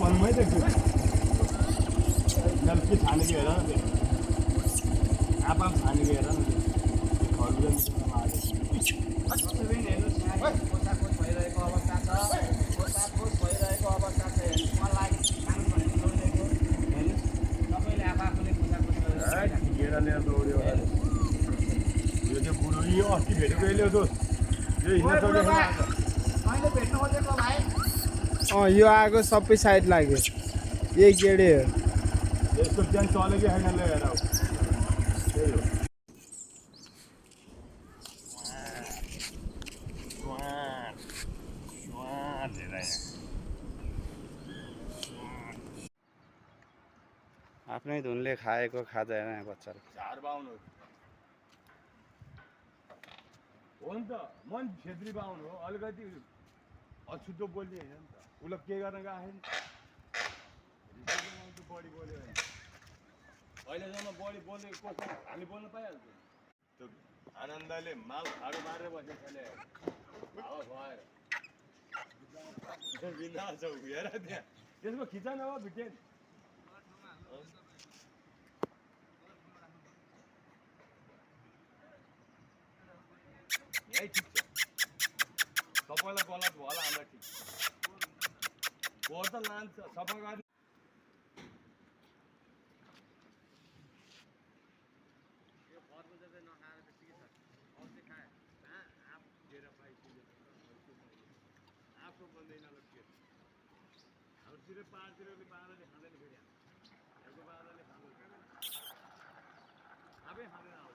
भन्नुमै त के छानेको हेर न त्यो आपाम छानेको हेर न त्यो खरबुजा भइरहेको अवस्था छ भइरहेको अवस्था छ हेर्नु लागि खानु भनेको दौडेको हेर्नु सबैले आफूले खोसाखोस गेडा लिएर दौड्यो यो चाहिँ बुढो यो अस्ति भेटेको यसले त यो हिँड्न सक्दैन मैले भेट्नु खोजेको भाइ यो आगो सबै साइड लाग्यो यही गेडे हो यसको बिहान चल्यो कि छैन ल हेर त्यही हो आफ्नै धुनले खाएको खाजा हेर यहाँ बच्चाले झार बाहुन हो नि त मन छेत्री बाहुन हो अलिकति अछुतो बोल्ने होइन नि त उसलाई के गर्न गएको बढी बोल्यो भने अहिलेसम्म बढी बोलेको कसो हामी बोल्न पाइहाल्छ त्यो आनन्दले माल खाडो मारेर बसेको छैन हावा भएर बिना छ हेर त्यहाँ त्यसमा खिचा नभए भिटेन यही ठिक छ सबैलाई गलत भयो होला हामीलाई ठिक फोहोर त लान्छ सफा गर्ने आफू बन्दैन हाम्रोतिर पाहाडतिरले बाँदरले खाँदैन फेरि हाम्रो बाँदरले खाँदैन आफै खाँदैन